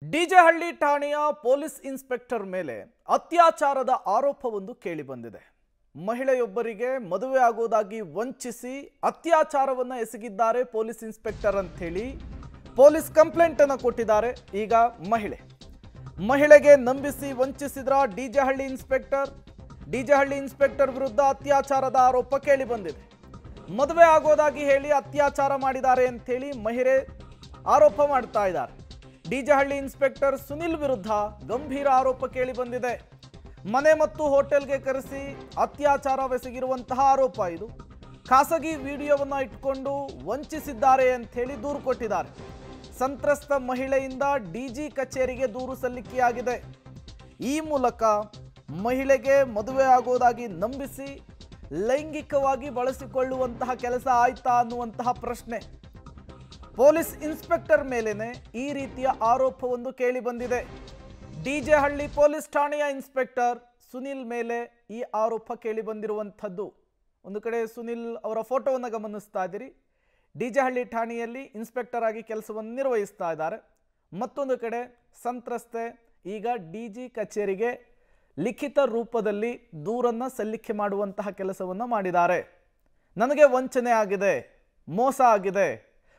ಡಿಜೆಹಳ್ಳಿ ಠಾಣೆಯ police inspector ಮೇಲೆ ಅತ್ಯಾಚಾರದ ಆರೋಪವೊಂದು ಕೇಳಿಬಂದಿದೆ. ಮಹಿಳೆಯೊಬ್ಬರಿಗೆ ಮದುವೆ ಆಗೋದಾಗಿ ವಂಚಿಸಿ ಅತ್ಯಾಚಾರವನ್ನ ಎಸಗಿದ್ದಾರೆ ಪೊಲೀಸ್ ಇನ್ಸ್ಪೆಕ್ಟರ್ ಅಂತ ಹೇಳಿ ಪೊಲೀಸ್ ಕಂಪ್ಲೇಂಟ್ ಅನ್ನು ಕೊಟ್ಟಿದ್ದಾರೆ. ಈಗ ಮಹಿಳೆಗೆ ನಂಬಿಸಿ ವಂಚಿಸಿದ್ರ ಡಿಜೆಹಳ್ಳಿ ಇನ್ಸ್ಪೆಕ್ಟರ್ ವಿರುದ್ಧ ಅತ್ಯಾಚಾರದ ಆರೋಪ ಕೇಳಿಬಂದಿದೆ. ಮದುವೆ ಆಗೋದಾಗಿ ಹೇಳಿ ಅತ್ಯಾಚಾರ ಮಾಡಿದ್ದಾರೆ ಅಂತ ಹೇಳಿ ಮಹಿಳೆ ಆರೋಪ ಮಾಡ್ತಾ ಇದ್ದಾರೆ. ಡಿಜೆಹಳ್ಳಿ ಇನ್ಸ್ಪೆಕ್ಟರ್ ಸುನಿಲ್ ವಿರುದ್ಧ ಗಂಭೀರ ಆರೋಪ ಕೇಳಿ ಬಂದಿದೆ. ಮನೆ ಮತ್ತು ಹೋಟೆಲ್ಗೆ ಕರೆಸಿ ಅತ್ಯಾಚಾರವೆಸಗಿರುವಂತಹ ಆರೋಪ ಇದು. ಖಾಸಗಿ ವಿಡಿಯೋವನ್ನ ಇಟ್ಕೊಂಡು ವಂಚಿಸಿದ್ದಾರೆ ಅಂತ ಹೇಳಿ ದೂರು ಕೊಟ್ಟಿದ್ದಾರೆ. ಸಂತ್ರಸ್ತ ಮಹಿಳೆಯಿಂದ ಡಿಜಿ ಕಚೇರಿಗೆ ದೂರು ಸಲ್ಲಿಕೆಯಾಗಿದೆ. ಈ ಮೂಲಕ ಮಹಿಳೆಗೆ ಮದುವೆ ಆಗೋದಾಗಿ ನಂಬಿಸಿ ಲೈಂಗಿಕವಾಗಿ ಬಳಸಿಕೊಳ್ಳುವಂತಹ ಕೆಲಸ ಆಯ್ತಾ ಅನ್ನುವಂತಹ ಪ್ರಶ್ನೆ ಪೊಲೀಸ್ ಇನ್ಸ್ಪೆಕ್ಟರ್ ಮೇಲೇನೆ ಈ ರೀತಿಯ ಆರೋಪವೊಂದು ಕೇಳಿ ಬಂದಿದೆ. ಡಿಜೆಹಳ್ಳಿ ಪೊಲೀಸ್ ಠಾಣೆಯ ಇನ್ಸ್ಪೆಕ್ಟರ್ ಸುನಿಲ್ ಮೇಲೆ ಈ ಆರೋಪ ಕೇಳಿ ಬಂದಿರುವಂಥದ್ದು. ಒಂದು ಕಡೆ ಸುನಿಲ್ ಅವರ ಫೋಟೋವನ್ನು ಗಮನಿಸ್ತಾ ಇದ್ದೀರಿ. ಡಿಜೆಹಳ್ಳಿ ಠಾಣೆಯಲ್ಲಿ ಇನ್ಸ್ಪೆಕ್ಟರ್ ಆಗಿ ಕೆಲಸವನ್ನು ನಿರ್ವಹಿಸ್ತಾ ಇದ್ದಾರೆ. ಮತ್ತೊಂದು ಕಡೆ ಸಂತ್ರಸ್ತೆ ಈಗ ಡಿಜಿ ಕಚೇರಿಗೆ ಲಿಖಿತ ರೂಪದಲ್ಲಿ ದೂರನ್ನು ಸಲ್ಲಿಕೆ ಮಾಡುವಂತಹ ಕೆಲಸವನ್ನು ಮಾಡಿದ್ದಾರೆ. ನನಗೆ ವಂಚನೆ ಆಗಿದೆ, ಮೋಸ ಆಗಿದೆ,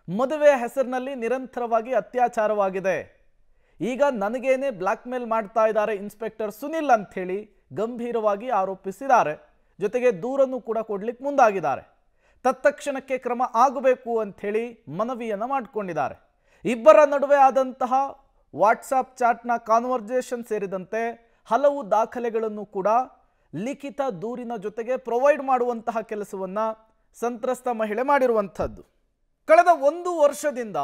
ಮದುವೆ ಹೆಸರಿನಲ್ಲಿ ನಿರಂತರವಾಗಿ ಅತ್ಯಾಚಾರವಾಗಿದೆ, ಈಗ ನನಗೇನೆ ಬ್ಲ್ಯಾಕ್ ಮೇಲ್ ಮಾಡ್ತಾ ಇದ್ದಾರೆ ಇನ್ಸ್ಪೆಕ್ಟರ್ ಸುನಿಲ್ ಅಂಥೇಳಿ ಗಂಭೀರವಾಗಿ ಆರೋಪಿಸಿದ್ದಾರೆ. ಜೊತೆಗೆ ದೂರನ್ನು ಕೂಡ ಕೊಡ್ಲಿಕ್ಕೆ ಮುಂದಾಗಿದ್ದಾರೆ. ತತ್ಕ್ಷಣಕ್ಕೆ ಕ್ರಮ ಆಗಬೇಕು ಅಂಥೇಳಿ ಮನವಿಯನ್ನು ಮಾಡಿಕೊಂಡಿದ್ದಾರೆ. ಇಬ್ಬರ ನಡುವೆ ಆದಂತಹ ವಾಟ್ಸಾಪ್ ಚಾಟ್ನ ಕಾನ್ವರ್ಸೇಷನ್ ಸೇರಿದಂತೆ ಹಲವು ದಾಖಲೆಗಳನ್ನು ಕೂಡ ಲಿಖಿತ ದೂರಿನ ಜೊತೆಗೆ ಪ್ರೊವೈಡ್ ಮಾಡುವಂತಹ ಕೆಲಸವನ್ನು ಸಂತ್ರಸ್ತ ಮಹಿಳೆ ಮಾಡಿರುವಂಥದ್ದು. ಕಳೆದ 1 ವರ್ಷದಿಂದ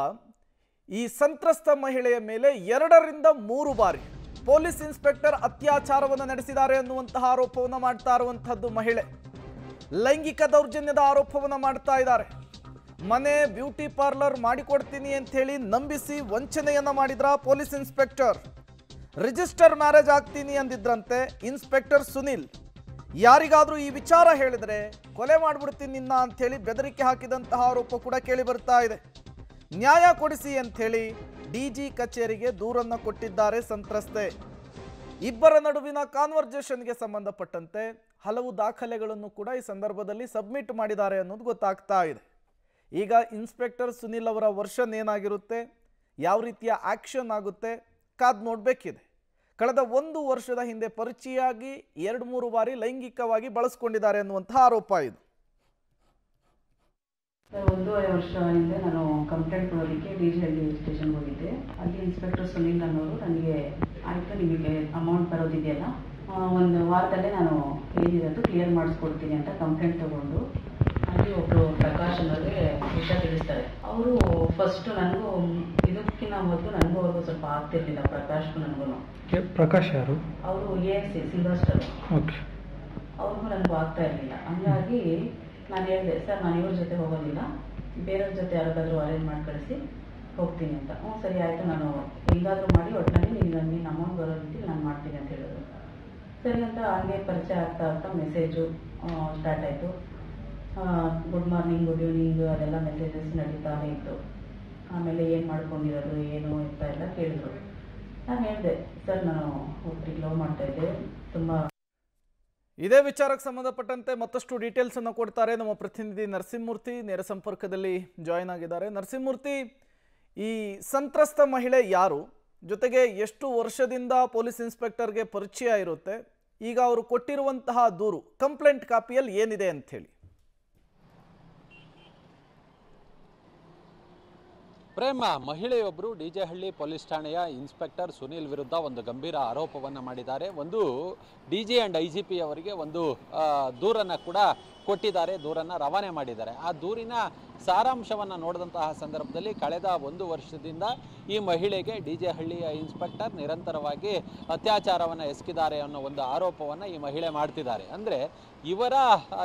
ಈ ಸಂತ್ರಸ್ತ ಮಹಿಳೆಯ ಮೇಲೆ 2 ರಿಂದ 3 ಬಾರಿ ಪೊಲೀಸ್ ಇನ್ಸ್ಪೆಕ್ಟರ್ ಅತ್ಯಾಚಾರವನ್ನು ನಡೆಸಿದ್ದಾರೆ ಅನ್ನುವಂತಹ ಆರೋಪವನ್ನು ಮಾಡ್ತಾ ಇರುವಂಥದ್ದು ಮಹಿಳೆ. ಲೈಂಗಿಕ ದೌರ್ಜನ್ಯದ ಆರೋಪವನ್ನು ಮಾಡ್ತಾ ಇದ್ದಾರೆ. ಮನೆ ಬ್ಯೂಟಿ ಪಾರ್ಲರ್ ಮಾಡಿಕೊಡ್ತೀನಿ ಅಂತ ಹೇಳಿ ನಂಬಿಸಿ ವಂಚನೆಯನ್ನ ಮಾಡಿದ್ರ ಪೊಲೀಸ್ ಇನ್ಸ್ಪೆಕ್ಟರ್. ರಿಜಿಸ್ಟರ್ ಮ್ಯಾರೇಜ್ ಆಗ್ತೀನಿ ಅಂದಿದ್ರಂತೆ ಇನ್ಸ್ಪೆಕ್ಟರ್ ಸುನಿಲ್. ಯಾರಿಗಾದ್ರೂ ಈ ವಿಚಾರ ಹೇಳಿದ್ರೆ ಕೊಲೆ ಮಾಡ್ಬಿಡ್ತೀನಿ ನಿನ್ನ ಅಂಥೇಳಿ ಬೆದರಿಕೆ ಹಾಕಿದಂತಹ ಆರೋಪ ಕೂಡ ಕೇಳಿ ಬರ್ತಾ ಇದೆ. ನ್ಯಾಯ ಕೊಡಿಸಿ ಅಂಥೇಳಿ ಡಿಜಿ ಕಚೇರಿಗೆ ದೂರನ್ನು ಕೊಟ್ಟಿದ್ದಾರೆ ಸಂತ್ರಸ್ತೆ. ಇಬ್ಬರ ನಡುವಿನ ಕಾನ್ವರ್ಸೇಷನ್ಗೆ ಸಂಬಂಧಪಟ್ಟಂತೆ ಹಲವು ದಾಖಲೆಗಳನ್ನು ಕೂಡ ಈ ಸಂದರ್ಭದಲ್ಲಿ ಸಬ್ಮಿಟ್ ಮಾಡಿದ್ದಾರೆ ಅನ್ನೋದು ಗೊತ್ತಾಗ್ತಾ ಇದೆ. ಈಗ ಇನ್ಸ್ಪೆಕ್ಟರ್ ಸುನಿಲ್ ಅವರ ವರ್ಷನ್ ಏನಾಗಿರುತ್ತೆ, ಯಾವ ರೀತಿಯ ಆಕ್ಷನ್ ಆಗುತ್ತೆ ಕಾದು ನೋಡಬೇಕಿದೆ. ಕಳೆದ 1 ವರ್ಷದ ಹಿಂದೆ ಪರಿಚಯಾಗಿ 2-3 ಬಾರಿ ಲೈಂಗಿಕವಾಗಿ ಬಳಸ್ಕೊಂಡಿದ್ದಾರೆ ಅನ್ನುವಂತಹ ಆರೋಪ ಇದು. 1.5 ವರ್ಷ ಹಿಂದೆ ನಾನು ಕಂಪ್ಲೇಂಟ್ ಕೊಡೋದಕ್ಕೆ ಡಿಜೆಹಳ್ಳಿ ಸ್ಟೇಷನ್ಗೆ ಹೋಗಿದ್ದೆ. ಅಲ್ಲಿ ಇನ್ಸ್ಪೆಕ್ಟರ್ ಸುನಿಲ್ ಅನ್ನೋರು ನನಗೆ ಆಯಿತು ನಿಮಗೆ ಅಮೌಂಟ್ ಬರೋದಿದೆಯಲ್ಲ 1 ವಾರದಲ್ಲೇ ನಾನು ಏನಿರೋದು ಕ್ಲಿಯರ್ ಮಾಡಿಸ್ಕೊಡ್ತೀನಿ ಅಂತ ಕಂಪ್ಲೇಂಟ್ ತಗೊಂಡು ಅಲ್ಲಿ ಒಬ್ಬರು ಪ್ರಕಾಶ್ ಅನ್ನೋರಿಗೆ ವಿಷಯ ತಿಳಿಸ್ತಾರೆ. ಅವರು ಫಸ್ಟು ನನಗೂ ಇದಕ್ಕಿಂತ ಮೊದಲು ನನಗೂ ಅವ್ರಿಗೂ ಸ್ವಲ್ಪ ಆಗ್ತಿರ್ಲಿಲ್ಲ. ಪ್ರಕಾಶ್ಗೂ ನನಗೂ. ಪ್ರಕಾಶ್ ಯಾರು? ಅವರು ASC ಸಿಲ್ವರ್ ಸ್ಟಾರ್. ಓಕೆ. ಅವ್ರಿಗೂ ನನಗೂ ಆಗ್ತಾ ಇರಲಿಲ್ಲ. ಹಂಗಾಗಿ ನಾನು ಹೇಳಿದೆ, ಸರ್ ನಾನು ಇವ್ರ ಜೊತೆ ಹೋಗೋದಿಲ್ಲ, ಬೇರೆಯವ್ರ ಜೊತೆ ಯಾರಿಗಾದ್ರೂ ಅರೇಂಜ್ ಮಾಡಿ ಕಳಿಸಿ ಹೋಗ್ತೀನಿ ಅಂತ. ಸರಿ ಆಯಿತು, ನಾನು ಹೆಂಗಾದ್ರೂ ಮಾಡಿ ಒಟ್ಟಿನಲ್ಲಿ ನೀನು ಅಮೌಂಟ್ ಬರೋ ರೀತಿ ನಾನು ಮಾಡ್ತೀನಿ ಅಂತ ಹೇಳಿದ್ರು. ಸರಿ ಅಂತ ಹಂಗೆ ಪರಿಚಯ ಆಗ್ತಾ ಮೆಸೇಜು ಸ್ಟಾರ್ಟ್ ಆಯಿತು. ಗುಡ್ ಮಾರ್ನಿಂಗ್, ಗುಡ್ ಈವ್ನಿಂಗ್ ಅದೆಲ್ಲ ಮೆಸೇಜಸ್ ನಡೀತಾನೆ ಇತ್ತು. ಆಮೇಲೆ ಏನು ಮಾಡ್ಕೊಂಡಿರೋದು ಏನು ಅಂತ ಎಲ್ಲ ಕೇಳಿದ್ರು. ನಾನು ಹೇಳಿದೆ, ಸರ್ ನಾನು ಒಬ್ಬರಿಗೆ ಲವ್ ಮಾಡ್ತಾಯಿದ್ದೆ, ತುಂಬ. ಇದೇ ವಿಚಾರಕ್ಕೆ ಸಂಬಂಧಪಟ್ಟಂತೆ ಮತ್ತಷ್ಟು ಡೀಟೇಲ್ಸ್ ಅನ್ನು ಕೊಡ್ತಾರೆ ನಮ್ಮ ಪ್ರತಿನಿಧಿ ನರಸಿಂಹಮೂರ್ತಿ. ನೇರ ಸಂಪರ್ಕದಲ್ಲಿ ಜಾಯಿನ್ ಆಗಿದ್ದಾರೆ. ನರಸಿಂಹಮೂರ್ತಿ, ಈ ಸಂತ್ರಸ್ತ ಮಹಿಳೆ ಯಾರು, ಜೊತೆಗೆ ಎಷ್ಟು ವರ್ಷದಿಂದ ಪೊಲೀಸ್ ಇನ್ಸ್ಪೆಕ್ಟರ್ಗೆ ಪರಿಚಯ ಇರುತ್ತೆ, ಈಗ ಅವರು ಕೊಟ್ಟಿರುವಂತಹ ದೂರು ಕಂಪ್ಲೇಂಟ್ ಕಾಪಿಯಲ್ಲಿ ಏನಿದೆ ಅಂತ ಹೇಳಿ? ಪ್ರೇಮ, ಮಹಿಳೆಯೊಬ್ಬರು ಡಿಜೆಹಳ್ಳಿ ಪೊಲೀಸ್ ಠಾಣೆಯ ಇನ್ಸ್ಪೆಕ್ಟರ್ ಸುನಿಲ್ ವಿರುದ್ಧ ಒಂದು ಗಂಭೀರ ಆರೋಪವನ್ನು ಮಾಡಿದ್ದಾರೆ. ಒಂದು DG ಆ್ಯಂಡ್ IGP ಅವರಿಗೆ ಒಂದು ದೂರನ್ನು ಕೂಡ ಕೊಟ್ಟಿದ್ದಾರೆ, ದೂರನ್ನು ರವಾನೆ ಮಾಡಿದ್ದಾರೆ. ಆ ದೂರಿನ ಸಾರಾಂಶವನ್ನು ನೋಡಿದಂತಹ ಸಂದರ್ಭದಲ್ಲಿ ಕಳೆದ 1 ವರ್ಷದಿಂದ ಈ ಮಹಿಳೆಗೆ ಡಿಜೆಹಳ್ಳಿಯ ಇನ್ಸ್ಪೆಕ್ಟರ್ ನಿರಂತರವಾಗಿ ಅತ್ಯಾಚಾರವನ್ನು ಎಸಗಿದ್ದಾರೆ ಅನ್ನೋ ಒಂದು ಆರೋಪವನ್ನು ಈ ಮಹಿಳೆ ಮಾಡ್ತಿದ್ದಾರೆ. ಅಂದರೆ ಇವರ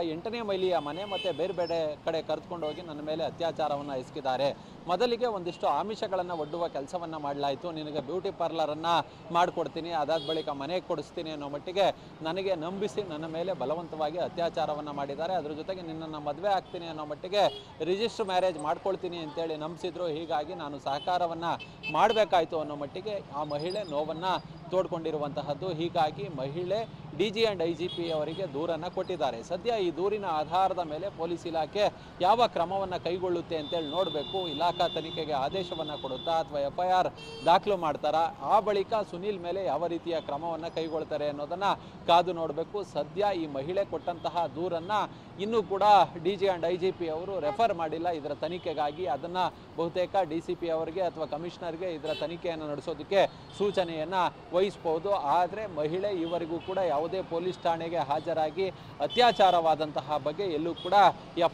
8ನೇ ಮೈಲಿಯ ಮನೆ ಮತ್ತು ಬೇರೆ ಬೇರೆ ಕಡೆ ಕರೆದುಕೊಂಡು ಹೋಗಿ ನನ್ನ ಮೇಲೆ ಅತ್ಯಾಚಾರವನ್ನು ಎಸಗಿದ್ದಾರೆ. ಮೊದಲಿಗೆ ಒಂದಿಷ್ಟು ಆಮಿಷಗಳನ್ನು ಒಡ್ಡುವ ಕೆಲಸವನ್ನು ಮಾಡಲಾಯಿತು. ನಿನಗೆ ಬ್ಯೂಟಿ ಪಾರ್ಲರನ್ನು ಮಾಡಿಕೊಡ್ತೀನಿ, ಅದಾದ ಬಳಿಕ ಮನೆಗೆ ಕೊಡಿಸ್ತೀನಿ ಅನ್ನೋ ಮಟ್ಟಿಗೆ ನನಗೆ ನಂಬಿಸಿ ನನ್ನ ಮೇಲೆ ಬಲವಂತವಾಗಿ ಅತ್ಯಾಚಾರವನ್ನು ಮಾಡಿದ್ದಾರೆ. ಮಾಡಿದ್ದಾರೆ. ಅದ್ರ ಜೊತೆಗೆ ನಿನ್ನನ್ನು ಮದುವೆ ಆಗ್ತೀನಿ ಅನ್ನೋ ಮಟ್ಟಿಗೆ ರಿಜಿಸ್ಟರ್ ಮ್ಯಾರೇಜ್ ಮಾಡ್ಕೊಳ್ತೀನಿ ಅಂತೇಳಿ ನಂಬಿಸಿದ್ರು. ಹೀಗಾಗಿ ನಾನು ಸಹಕಾರವನ್ನು ಮಾಡಬೇಕಾಯಿತು ಅನ್ನೋ ಮಟ್ಟಿಗೆ ಆ ಮಹಿಳೆ ನೋವನ್ನು ತೋಡ್ಕೊಂಡಿರುವಂತಹದ್ದು. ಹೀಗಾಗಿ ಮಹಿಳೆ DG and IGP ಅವರಿಗೆ ದೂರನ್ನು ಕೊಟ್ಟಿದ್ದಾರೆ. ಸದ್ಯ ಈ ದೂರಿನ ಆಧಾರದ ಮೇಲೆ ಪೊಲೀಸ್ ಇಲಾಖೆ ಯಾವ ಕ್ರಮವನ್ನು ಕೈಗೊಳ್ಳುತ್ತೆ ಅಂತೇಳಿ ನೋಡಬೇಕು. ಇಲಾಖಾ ತನಿಖೆಗೆ ಆದೇಶವನ್ನು ಕೊಡುತ್ತಾ ಅಥವಾ FIR ದಾಖಲು ಮಾಡ್ತಾರಾ, ಆ ಬಳಿಕ ಸುನೀಲ್ ಮೇಲೆ ಯಾವ ರೀತಿಯ ಕ್ರಮವನ್ನು ಕೈಗೊಳ್ತಾರೆ ಅನ್ನೋದನ್ನು ಕಾದು ನೋಡಬೇಕು. ಸದ್ಯ ಈ ಮಹಿಳೆ ಕೊಟ್ಟಂತಹ ದೂರನ್ನು ಇನ್ನೂ ಕೂಡ DG and IGP ಅವರು ರೆಫರ್ ಮಾಡಿಲ್ಲ ಇದರ ತನಿಖೆಗಾಗಿ. ಅದನ್ನು ಬಹುತೇಕ DCP ಅವರಿಗೆ ಅಥವಾ ಕಮಿಷನರ್ಗೆ ಇದರ ತನಿಖೆಯನ್ನು ನಡೆಸೋದಕ್ಕೆ ಸೂಚನೆಯನ್ನು ವಹಿಸಬಹುದು. ಆದರೆ ಮಹಿಳೆ ಇವರಿಗೂ ಕೂಡ ಯಾವುದೇ ಪೊಲೀಸ್ ಠಾಣೆಗೆ ಹಾಜರಾಗಿ ಅತ್ಯಾಚಾರವಾದಂತಹ ಬಗ್ಗೆ ಎಲ್ಲೂ ಕೂಡ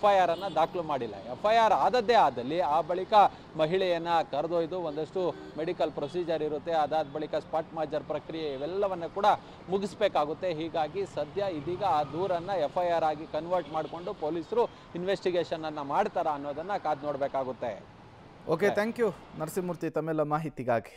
FIR ಅನ್ನು ದಾಖಲು ಮಾಡಿಲ್ಲ. FIR ಆದದ್ದೇ ಆದಲ್ಲಿ ಆ ಬಳಿಕ ಮಹಿಳೆಯನ್ನು ಕರೆದೊಯ್ದು ಒಂದಷ್ಟು ಮೆಡಿಕಲ್ ಪ್ರೊಸೀಜರ್ ಇರುತ್ತೆ. ಅದಾದ ಬಳಿಕ ಸ್ಪಾಟ್ ಮಾಜರ್ ಪ್ರಕ್ರಿಯೆ ಇವೆಲ್ಲವನ್ನು ಕೂಡ ಮುಗಿಸ್ಬೇಕಾಗುತ್ತೆ. ಹೀಗಾಗಿ ಸದ್ಯ ಇದೀಗ ಆ ದೂರನ್ನು FIR ಆಗಿ ಕನ್ವರ್ಟ್ ಮಾಡಿಕೊಂಡು ಪೊಲೀಸರು ಇನ್ವೆಸ್ಟಿಗೇಷನ್ ಅನ್ನು ಮಾಡ್ತಾರಾ ಅನ್ನೋದನ್ನು ಕಾದು ನೋಡಬೇಕಾಗುತ್ತೆ. ಓಕೆ, ಥ್ಯಾಂಕ್ ಯು ನರಸಿಂಹಮೂರ್ತಿ ತಮ್ಮೆಲ್ಲ ಮಾಹಿತಿಗಾಗಿ.